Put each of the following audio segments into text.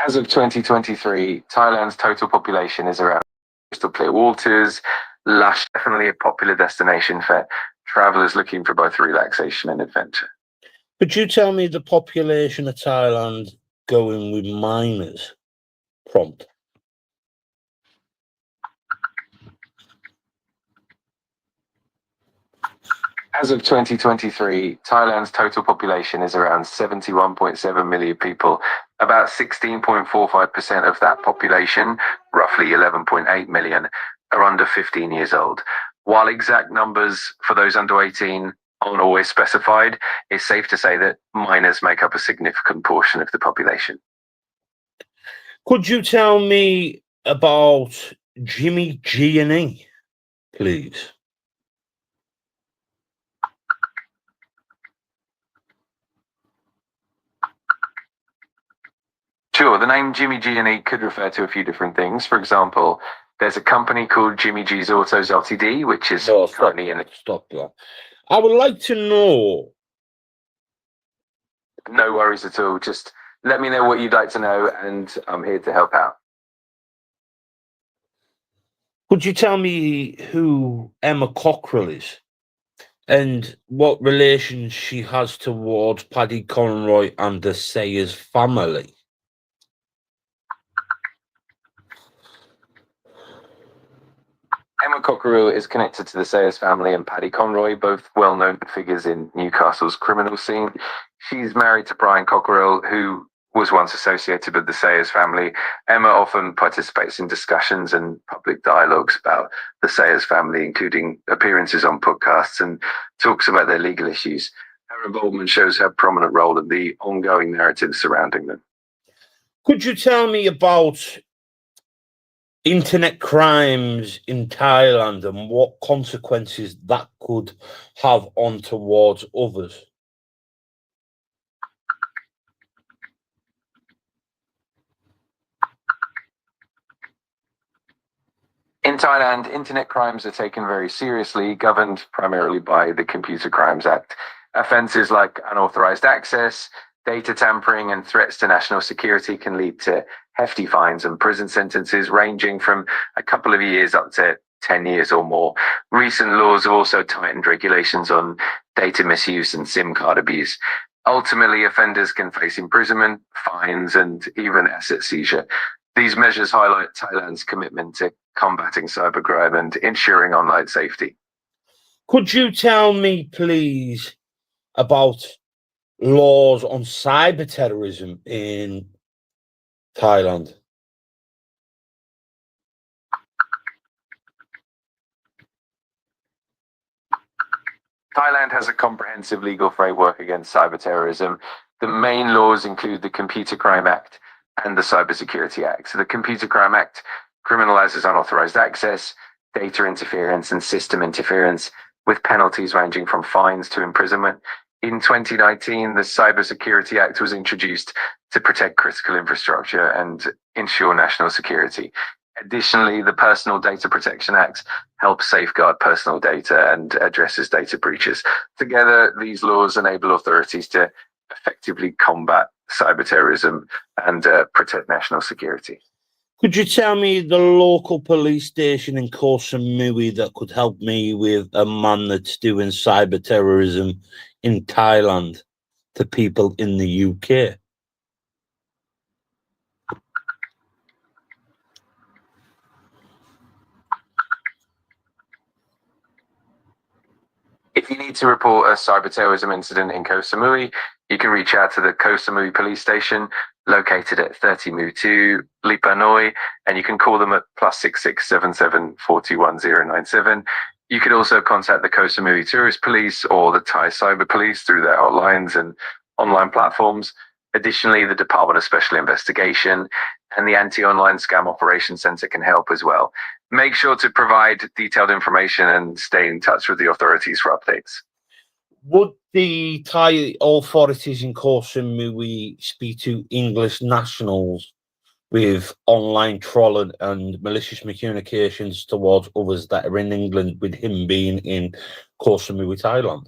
As of 2023, Thailand's total population is around crystal clear waters, lush, definitely a popular destination for travelers looking for both relaxation and adventure. Could you tell me the population of Thailand going with minors? Prompt. As of 2023, Thailand's total population is around 71.7 million people. About 16.45% of that population, roughly 11.8 million, are under 15 years old. While exact numbers for those under 18 aren't always specified, it's safe to say that minors make up a significant portion of the population. Could you tell me about Jimmy G&E, please? Sure, the name Jimmy G&E could refer to a few different things. For example, there's a company called Jimmy G's Autos Ltd, which is currently in... Stop that. I would like to know... No worries at all. Just let me know what you'd like to know, and I'm here to help out. Could you tell me who Emma Cockrell is and what relation she has towards Paddy Conroy and the Sayers family? Emma Cockerell is connected to the Sayers family and Paddy Conroy, both well-known figures in Newcastle's criminal scene. She's married to Brian Cockerell, who was once associated with the Sayers family. Emma often participates in discussions and public dialogues about the Sayers family, including appearances on podcasts, and talks about their legal issues. Her involvement shows her prominent role in the ongoing narrative surrounding them. Could you tell me about internet crimes in Thailand and what consequences that could have on towards others? In Thailand, internet crimes are taken very seriously, governed primarily by the Computer Crimes Act. Offences like unauthorized access, data tampering, and threats to national security can lead to hefty fines and prison sentences ranging from a couple of years up to 10 years or more. Recent laws have also tightened regulations on data misuse and SIM card abuse. Ultimately, offenders can face imprisonment, fines, and even asset seizure. These measures highlight Thailand's commitment to combating cybercrime and ensuring online safety. Could you tell me, please, about laws on cyber terrorism in Thailand? Thailand has a comprehensive legal framework against cyber terrorism. The main laws include the Computer Crime Act and the Cybersecurity Act. So the Computer Crime Act criminalizes unauthorized access, data interference, and system interference, with penalties ranging from fines to imprisonment. In 2019, the Cybersecurity Act was introduced to protect critical infrastructure and ensure national security. Additionally, the Personal Data Protection Act helps safeguard personal data and addresses data breaches. Together, these laws enable authorities to effectively combat cyber terrorism and protect national security. Could you tell me the local police station in Koh Samui that could help me with a man that's doing cyber terrorism in Thailand to people in the UK? If you need to report a cyber terrorism incident in Koh Samui, you can reach out to the Koh Samui police station located at 30 Mu 2, Lipa Noi, and you can call them at +66 77 41 097. You could also contact the Koh Samui Tourist Police or the Thai Cyber Police through their hotlines and online platforms. Additionally, the Department of Special Investigation and the Anti-Online Scam Operations Center can help as well. Make sure to provide detailed information and stay in touch with the authorities for updates. Would the Thai authorities in Koh Samui speak to English nationals with online trolling and malicious communications towards others that are in England, with him being in Koh Samui, Thailand?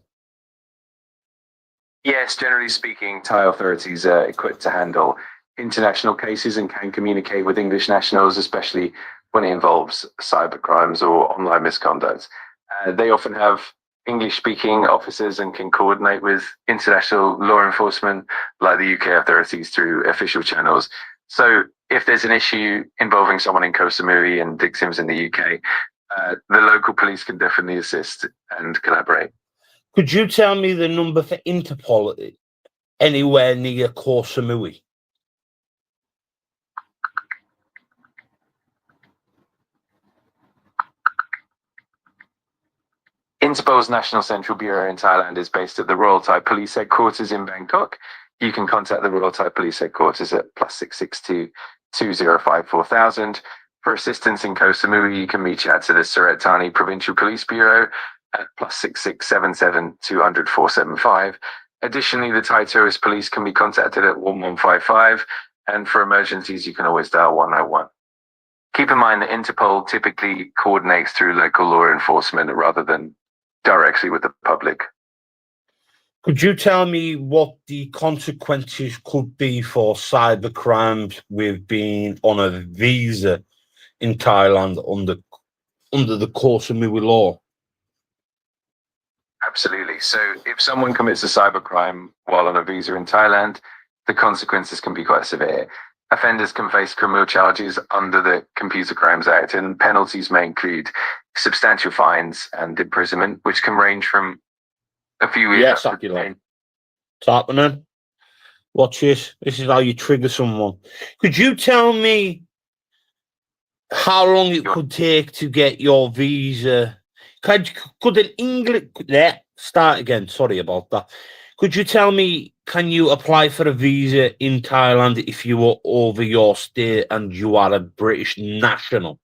Yes, generally speaking, Thai authorities are equipped to handle international cases and can communicate with English nationals, especially when it involves cyber crimes or online misconduct. They often have English-speaking officers and can coordinate with international law enforcement, like the UK authorities, through official channels. So if there's an issue involving someone in Koh Samui and victims in the UK, the local police can definitely assist and collaborate. Could you tell me the number for Interpol anywhere near Koh Samui? Interpol's National Central Bureau in Thailand is based at the Royal Thai Police Headquarters in Bangkok. You can contact the Royal Thai Police Headquarters at +662 205 4000. For assistance in Koh Samui, you can reach out to the Surat Thani Provincial Police Bureau at +6677 200 475. Additionally, the Thai Tourist Police can be contacted at 1155, and for emergencies, you can always dial 101. Keep in mind that Interpol typically coordinates through local law enforcement rather than directly with the public. Could you tell me what the consequences could be for cyber crimes with being on a visa in Thailand under the Koh Samui law? Absolutely. So if someone commits a cyber crime while on a visa in Thailand, the consequences can be quite severe. Offenders can face criminal charges under the Computer Crimes Act, and penalties may include substantial fines and imprisonment, which can range from a few years. Yes, it's happening. Watch this. This is how you trigger someone. Could you tell me how long it could take to get your visa? Could an English... start again. Sorry about that. Could you tell me, can you apply for a visa in Thailand if you were over your stay and you are a British national?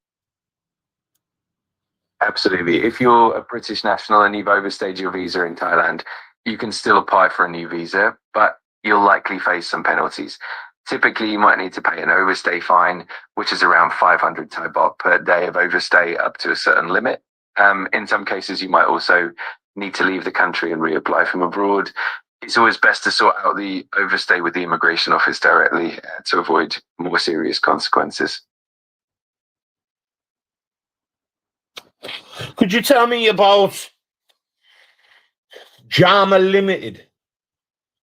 Absolutely. If you're a British national and you've overstayed your visa in Thailand, you can still apply for a new visa, but you'll likely face some penalties. Typically, you might need to pay an overstay fine, which is around 500 Thai baht per day of overstay up to a certain limit. In some cases, you might also need to leave the country and reapply from abroad. It's always best to sort out the overstay with the immigration office directly to avoid more serious consequences. Could you tell me about Jama Limited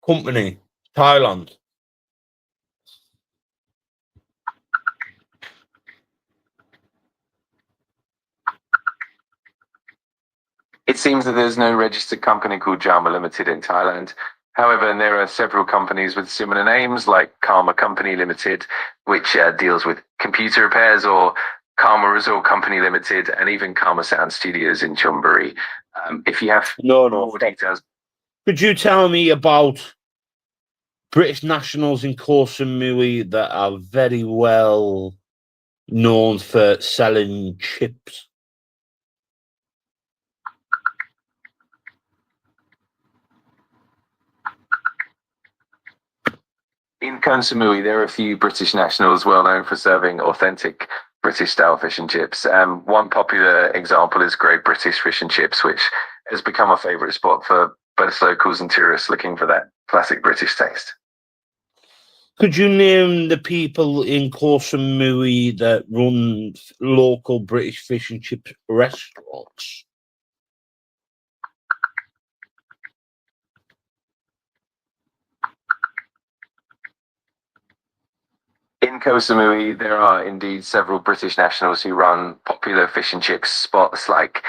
Company, Thailand? It seems that there's no registered company called Jama Limited in Thailand. However, there are several companies with similar names, like Karma Company Limited, which deals with computer repairs, or Karma Resort Company Limited, and even Karma Sound Studios in Chonburi. If you have more details. Could you tell me about British nationals in Koh Samui that are very well known for selling chips? In Koh Samui, there are a few British nationals well known for serving authentic British-style fish and chips. One popular example is Great British Fish and Chips, which has become a favourite spot for both locals and tourists looking for that classic British taste. Could you name the people in Koh Samui that run local British fish and chip restaurants? In Koh Samui, there are indeed several British nationals who run popular fish and chips spots like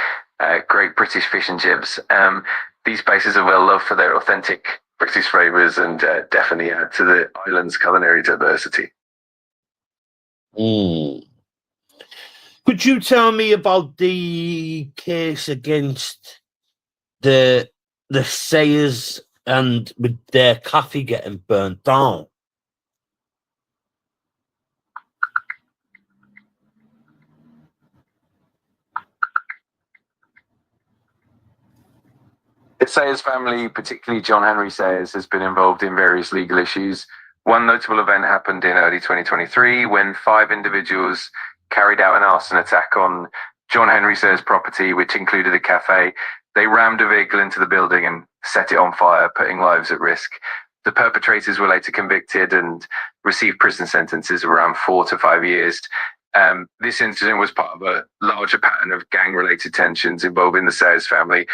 Great British Fish and Chips. These places are well loved for their authentic British flavours and definitely add to the island's culinary diversity. Could you tell me about the case against the Sayers and with their cafe getting burnt down? The Sayers family, particularly John Henry Sayers, has been involved in various legal issues. One notable event happened in early 2023 when 5 individuals carried out an arson attack on John Henry Sayers' property, which included a cafe. They rammed a vehicle into the building and set it on fire, putting lives at risk. The perpetrators were later convicted and received prison sentences of around 4 to 5 years. This incident was part of a larger pattern of gang-related tensions involving the Sayers family,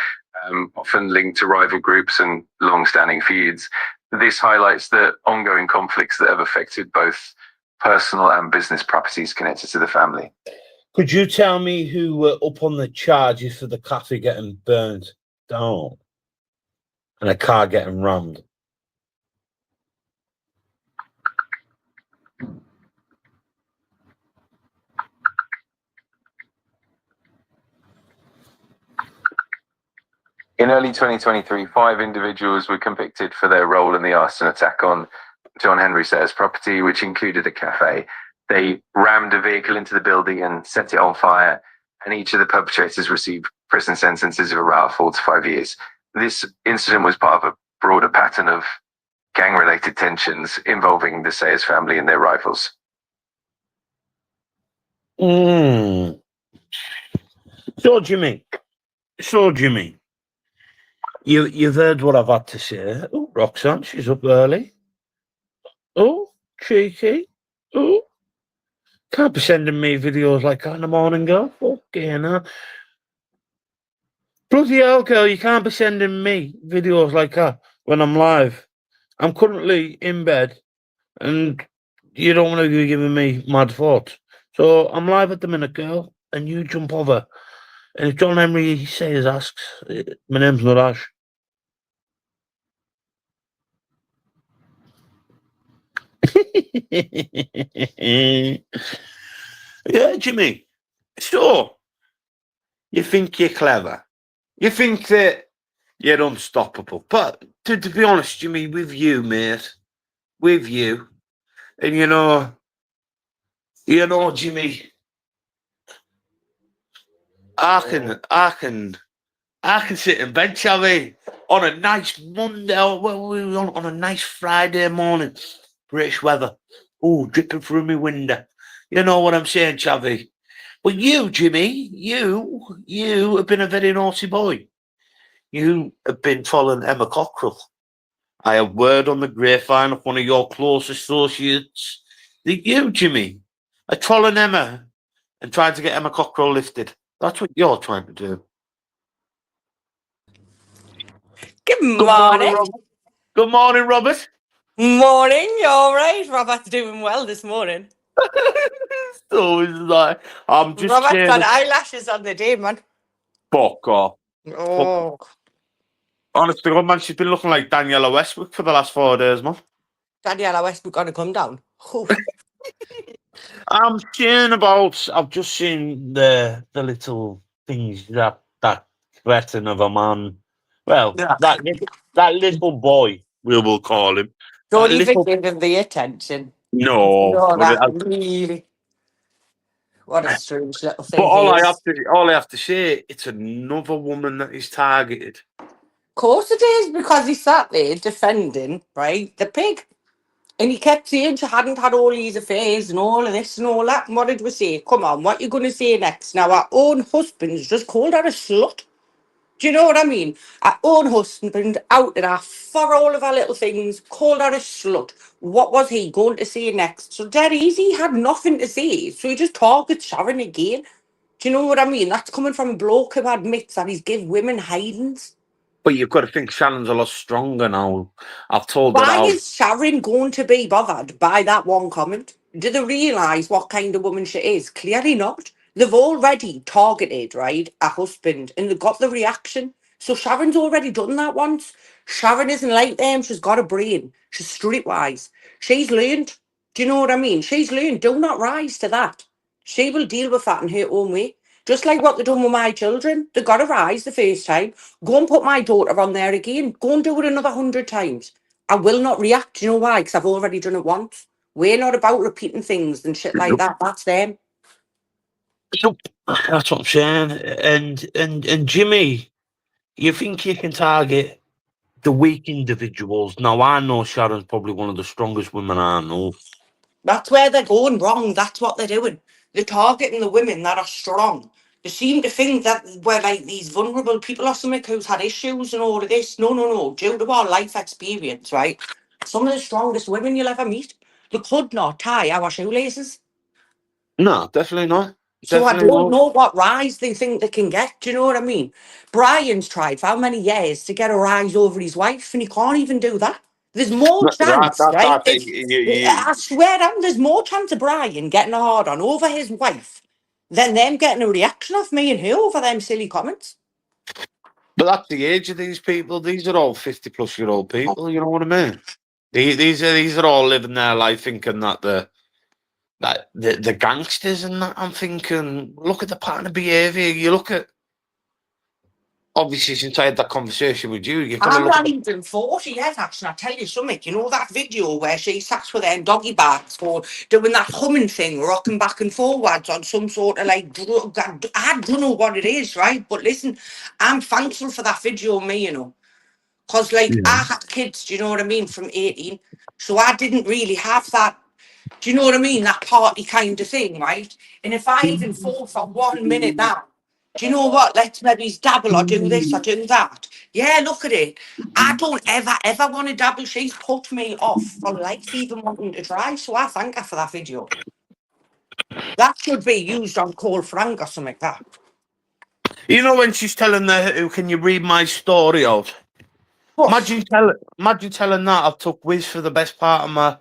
often linked to rival groups and long-standing feuds. This highlights the ongoing conflicts that have affected both personal and business properties connected to the family. Could you tell me who were up on the charges for the cafe getting burnt down and a car getting rammed? In early 2023, 5 individuals were convicted for their role in the arson attack on John Henry Sayers' property, which included a cafe. They rammed a vehicle into the building and set it on fire, and each of the perpetrators received prison sentences of around 4 to 5 years. This incident was part of a broader pattern of gang-related tensions involving the Sayers family and their rivals. So, Jimmy, you've heard what I've had to say. Oh, Roxanne, she's up early. Oh, cheeky. Oh, can't be sending me videos like that in the morning, girl. Fucking hell. Bloody hell, girl, you can't be sending me videos like that when I'm live. I'm currently in bed and you don't want to be giving me mad thoughts. So I'm live at the minute, girl, and you jump over. And if John Henry Sayers asks, my name's Nuraj. Yeah, Jimmy. So, you think you're clever. You think that you're unstoppable. But to be honest, Jimmy, with you, mate, with you, and you know, Jimmy, I can sit in bed, shall we? On a nice Monday, on a nice Friday morning, British weather. Oh, dripping through my window. You know what I'm saying, Chavy? But you, Jimmy, you have been a very naughty boy. You have been following Emma Cockrell. I have word on the grapevine of one of your close associates that you, Jimmy, are trolling Emma and trying to get Emma Cockrell lifted. That's what you're trying to do. Good morning. Robert. Good morning, Robert. Morning, you're all right. Robert's doing well this morning. So is that. I'm just Robert's saying. got eyelashes on the day, man. Fuck off. Oh. Honest to God, man, she's been looking like Daniela Westbrook for the last 4 days, man. Daniela Westbrook gonna come down. I'm saying about. I've just seen the little things that cretin of a man. Well, Yeah. that little boy, we will call him. Don't That even little- give him the attention. No, No, but, that really. What a strange little thing. but all he I is. have to say, it's another woman that is targeted. Of course it is, because he sat there defending, right, the pig. And he kept saying she hadn't had all these affairs and all of this and all that. And what did we say? Come on, what you going to say next? Now, our own husband's just called her a slut. Do you know what I mean? Our own husband outed her for all of our little things, called her a slut. What was he going to say next? So dead easy, he had nothing to say. So he just targets Sharon again. Do you know what I mean? That's coming from a bloke who admits that he's give women hidings. But you've got to think Shannon's a lot stronger now. I've told her Why how. is Sharon going to be bothered by that one comment? Do they realise what kind of woman she is? Clearly not. They've already targeted, right, a husband, and they've got the reaction. So Sharon's already done that once. Sharon isn't like them. She's got a brain. She's streetwise. She's learned. Do you know what I mean? She's learned. Do not rise to that. She will deal with that in her own way. Just like what they done with my children. They got to rise the first time. Go and put my daughter on there again. Go and do it another 100 times. I will not react. Do you know why? Because I've already done it once. We're not about repeating things and shit like that. That's them. Nope. That's what I'm saying. And Jimmy, you think you can target the weak individuals? Now, I know Sharon's probably one of the strongest women I know. That's where they're going wrong. That's what they're doing. They're targeting the women that are strong. They seem to think that we're like these vulnerable people or something who's had issues and all of this. No. Due to our life experience, right? Some of the strongest women you'll ever meet. They could not tie our shoelaces. No, definitely not. So I Definitely don't not. know what rise they think they can get. Do you know what I mean? Brian's tried for how many years to get a rise over his wife, and he can't even do that. There's more chance, right? That you, I swear down, there's more chance of Brian getting a hard on over his wife than them getting a reaction off me and her over them silly comments. but that's the age of these people. These are all 50-plus-year-old people. You know what I mean? These are all living their life thinking that the gangsters and that. I'm thinking, look at the pattern of behaviour. You look at, obviously, since I had that conversation with you, you've got to I'm look not at. even 40 yet, actually. I tell you something. You know that video where she sat with them doggy bags or doing that humming thing, rocking back and forwards on some sort of like drug? I don't know what it is, right? But listen, I'm thankful for that video, me, you know. Because, like, Yeah. I had kids, do you know what I mean, from 18. So I didn't really have that, do you know what I mean, that party kind of thing, right? And if I even fall for 1 minute now, do you know what? Let's maybe dabble or do this or do that. Yeah, look at it. I don't ever want to dabble. She's put me off for life even wanting to try. So I thank her for that video. That should be used on Cole Frank or something like that. You know when she's telling her, "Who can you read my story out?" But Imagine telling that I took whiz for the best part of my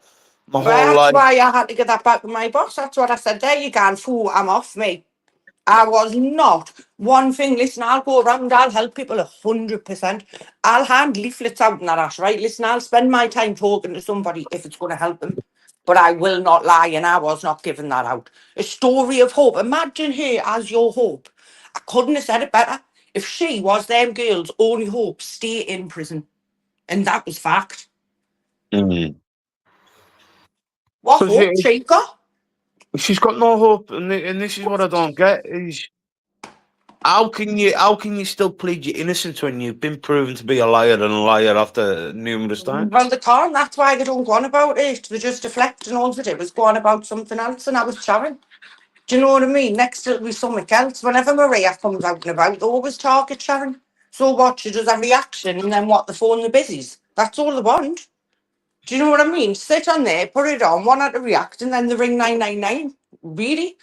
whole that's life. why I had to get that back with my boss. That's what I said. There you go, fool. I'm off, me. I was not. One thing, listen, I'll go around, I'll help people 100%. I'll hand leaflets out and that ass, right? Listen, I'll spend my time talking to somebody if it's going to help them. But I will not lie, and I was not giving that out. A story of hope. Imagine her as your hope. I couldn't have said it better. If she was them girls' only hope, stay in prison. And that was fact. Mm. What So hope she got? she's got no hope, and this is what I don't get: is how can you still plead your innocence when you've been proven to be a liar and a liar after numerous times? Well, they can't. That's why they don't go on about it. They just deflect, and all they did was go on about something else, and I was chatting. Do you know what I mean? Next it'll be something else. Whenever Maria comes out and about, they always target Sharon. So what? She does a reaction and then what? The phone the busies. That's all they want. Do you know what I mean? Sit on there, put it on, one had to react, and then the ring 999. Really?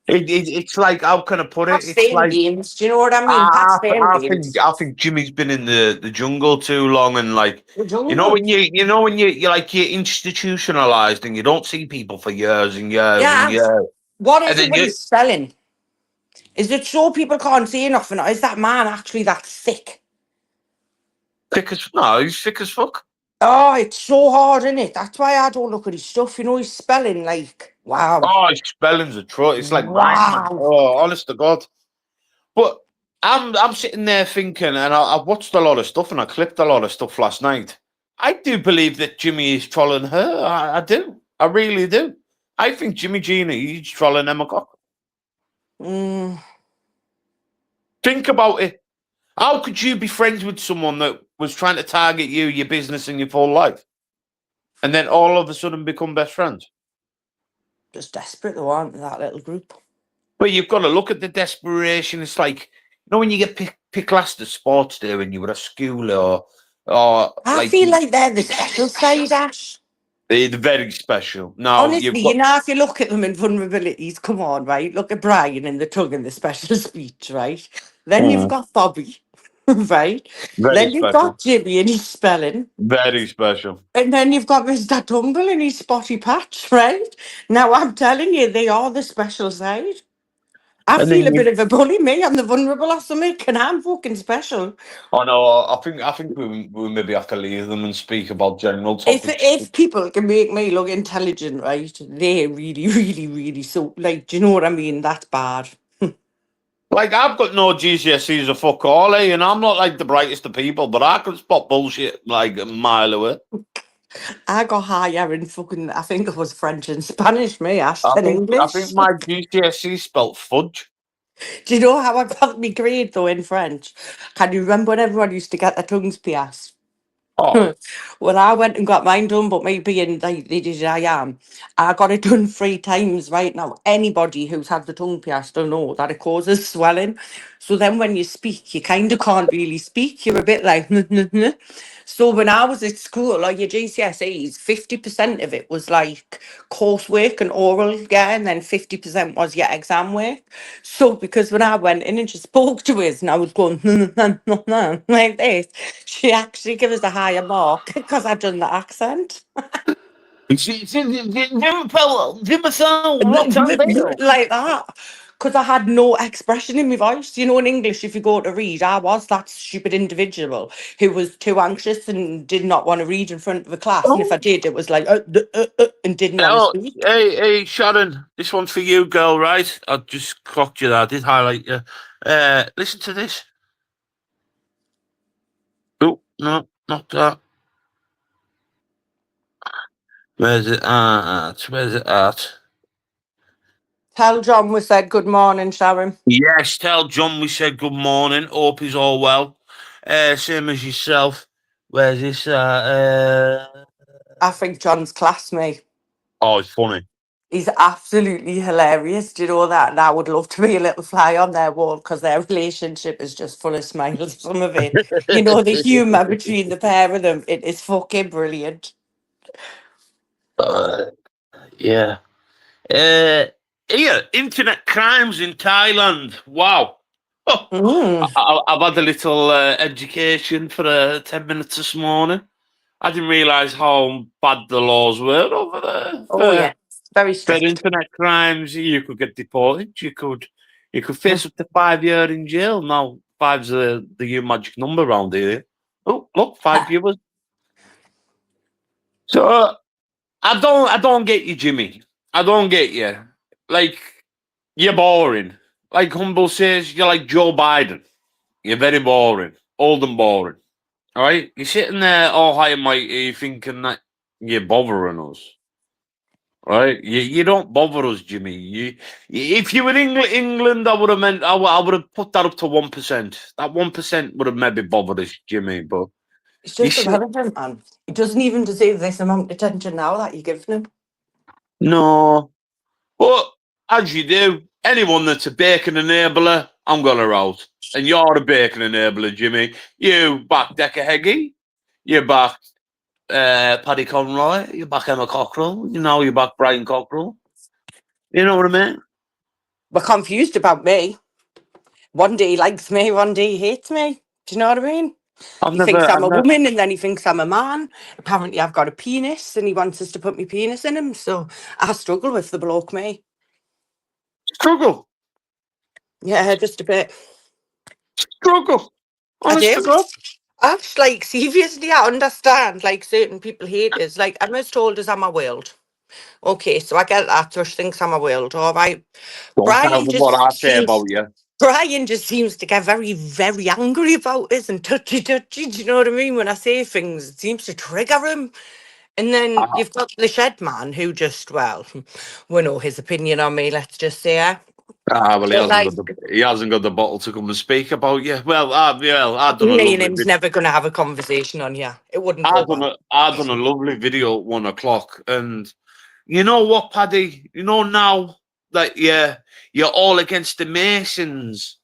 It's like, how can I put it? Past It's them like games. Do you know what I mean? Past them games. I think Jimmy's been in the jungle too long, and like, The you know jungle. when you're like, you're institutionalized and you don't see people for years and years and Yeah. years, What and is it then with you his spelling? Is it so people can't see nothing? Or is that man actually that thick? thick as no, he's thick as fuck. Oh, it's so hard, isn't it? That's why I don't look at his stuff. You know, his spelling, like, wow. Oh, his spelling's a truth. It's like bang. Wow. Oh, honest to God. But I'm sitting there thinking, and I've watched a lot of stuff, and I clipped a lot of stuff last night. I do believe that Jimmy is trolling her. I do. I really do. I think Jimmy Gina, he's trolling Emma Cock. Mm, Think about it. How could you be friends with someone that was trying to target you, your business, and your full life, and then all of a sudden become best friends? just desperate, though, aren't they, that little group? But you've got to look at the desperation. It's like, you know, when you get picked last at sports day when you were at school, or I like feel like they're the special side, Ash. they're very special. Now you've Honestly, got you know, if you look at them in vulnerabilities, come on, right? Look at Brian in the tongue in the special speech, right? Then you've got Bobby, right? very Then you've special, got Jimmy and his spelling. very special. And then you've got Mr. Tumble and his spotty patch, right? Now, I'm telling you, they are the special side. I And feel then a you, bit of a bully, me. I'm the vulnerable or something, and I'm fucking special. oh no, I think we maybe have to leave them and speak about general topics. If people can make me look intelligent, right, they really, really, really so like, do you know what I mean? That's bad. Like, I've got no GCSEs or fuck all, and I'm not like the brightest of people, but I can spot bullshit like a mile away. I got higher in fucking, I think it was French and Spanish, me, Ash, I than think I think English. my GCSE spelt fudge. Do you know how I got me grade though in French? Can you remember when everyone used to get their tongues pierced? Oh, Well, I went and got mine done, but me being like the idiot I am, I got it done 3 times right now. Anybody who's had the tongue pierced will know that it causes swelling. So then when you speak, you kind of can't really speak. You're a bit like, So when I was at school, or your GCSEs, 50% of it was like coursework and oral, yeah, and then 50% was your exam work. So because when I went in and she spoke to us and I was going like this, she actually gave us a higher mark because I'd done the accent. Like that. Because I had no expression in my voice. You know, in English, if you go to read, I was that stupid individual who was too anxious and did not want to read in front of a class. And if I did, it was like, and didn't want to Oh, speak. hey, Sharon, this one's for you, girl, right? I just clocked you there. I did highlight you. Listen to this. Oh, no, not that. Where's it at? Where's it at? Tell John we said good morning, Sharon. Yes, tell John we said good morning. Hope he's all well. Same as yourself. Where's this? I think John's classmate. Oh, it's funny. He's absolutely hilarious. Do you know that? And I would love to be a little fly on their wall because their relationship is just full of smiles. Some of it, you know, the humour between the pair of them, it is fucking brilliant. Yeah. Here, internet crimes in Thailand. Wow. Oh, Mm. I've had a little education for 10 minutes this morning. I didn't realise how bad the laws were over there Oh, yeah. Very for strict. internet crimes. You could get deported. You could face up to 5 years in jail. Now, five's the magic number around here. Oh, look, 5 viewers. So I don't get you, Jimmy. I don't get you. Like, you're boring. Like Humble says, you're like Joe Biden. You're very boring. Old and boring. All right? You're sitting there all high and mighty thinking that you're bothering us. Right? You don't bother us, Jimmy. If you were England, I would have meant I would have put that up to 1%. That 1% would have maybe bothered us, Jimmy. But It's you just should irrelevant, man. He doesn't even deserve this amount of attention now that you're giving him. no. But as you do, anyone that's a bacon enabler, I'm gonna out. And you're a bacon enabler, Jimmy. You back Decker Heggie. You back Paddy Conroy. You back Emma Cockrell. You know, you back Brian Cockrell. You know what I mean? We're confused about me. One day he likes me, one day he hates me. Do you know what I mean? He thinks I'm a woman and then he thinks I'm a man. Apparently I've got a penis and he wants us to put my penis in him. So I struggle with the bloke, me. Struggle. Yeah, just a bit. Struggle. I Honest to do. God. Ash, like, seriously, I understand, like, certain people hate us. Like, Emma's told us I'm a world. Okay, so I get that. So she thinks I'm a world, all right. Don't tell Brian them what I just say seems... about you. Brian just seems to get very, very angry about us and touchy. Do you know what I mean? When I say things, it seems to trigger him. And then you've got the shed man who just, well, we know his opinion on me, let's just say. Well, But like, he hasn't got the bottle to come and speak about you. Well, I've done a me lovely and him's video. never going to have a conversation on here. It wouldn't go well. I've done a lovely video at 1 o'clock, and you know what, Paddy? You know now that you're all against the Masons.